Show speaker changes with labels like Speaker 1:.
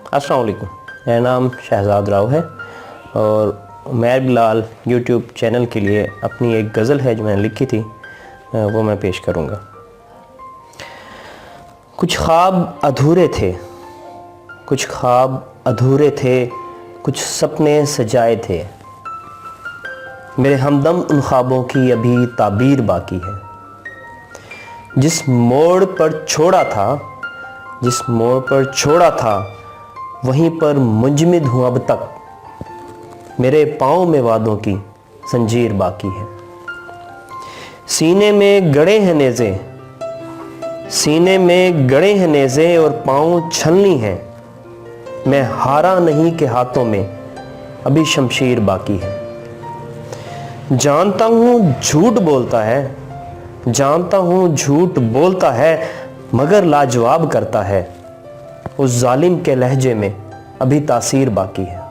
Speaker 1: अस्सलाम वालेकुम, मेरा नाम शहजाद राव है और उमैर बिलाल यूट्यूब चैनल के लिए अपनी एक गज़ल है जो मैंने लिखी थी वो मैं पेश करूँगा। कुछ ख्वाब अधूरे थे, कुछ ख्वाब अधूरे थे, कुछ सपने सजाए थे, मेरे हमदम उन ख्वाबों की अभी ताबीर बाकी है। जिस मोड़ पर छोड़ा था, जिस मोड़ पर छोड़ा था, वहीं पर मुंजमद हूँ अब तक, मेरे पाँव में वादों की जंजीर बाकी है। सीने में गड़े हैं नेज़े, सीने में गड़े हैं नेज़े और पाँव छलनी हैं, मैं हारा नहीं के हाथों में अभी शमशीर बाकी है। जानता हूँ झूठ बोलता है, जानता हूँ झूठ बोलता है, मगर लाजवाब करता है, उस जालिम के लहजे में अभी तासीर बाकी है।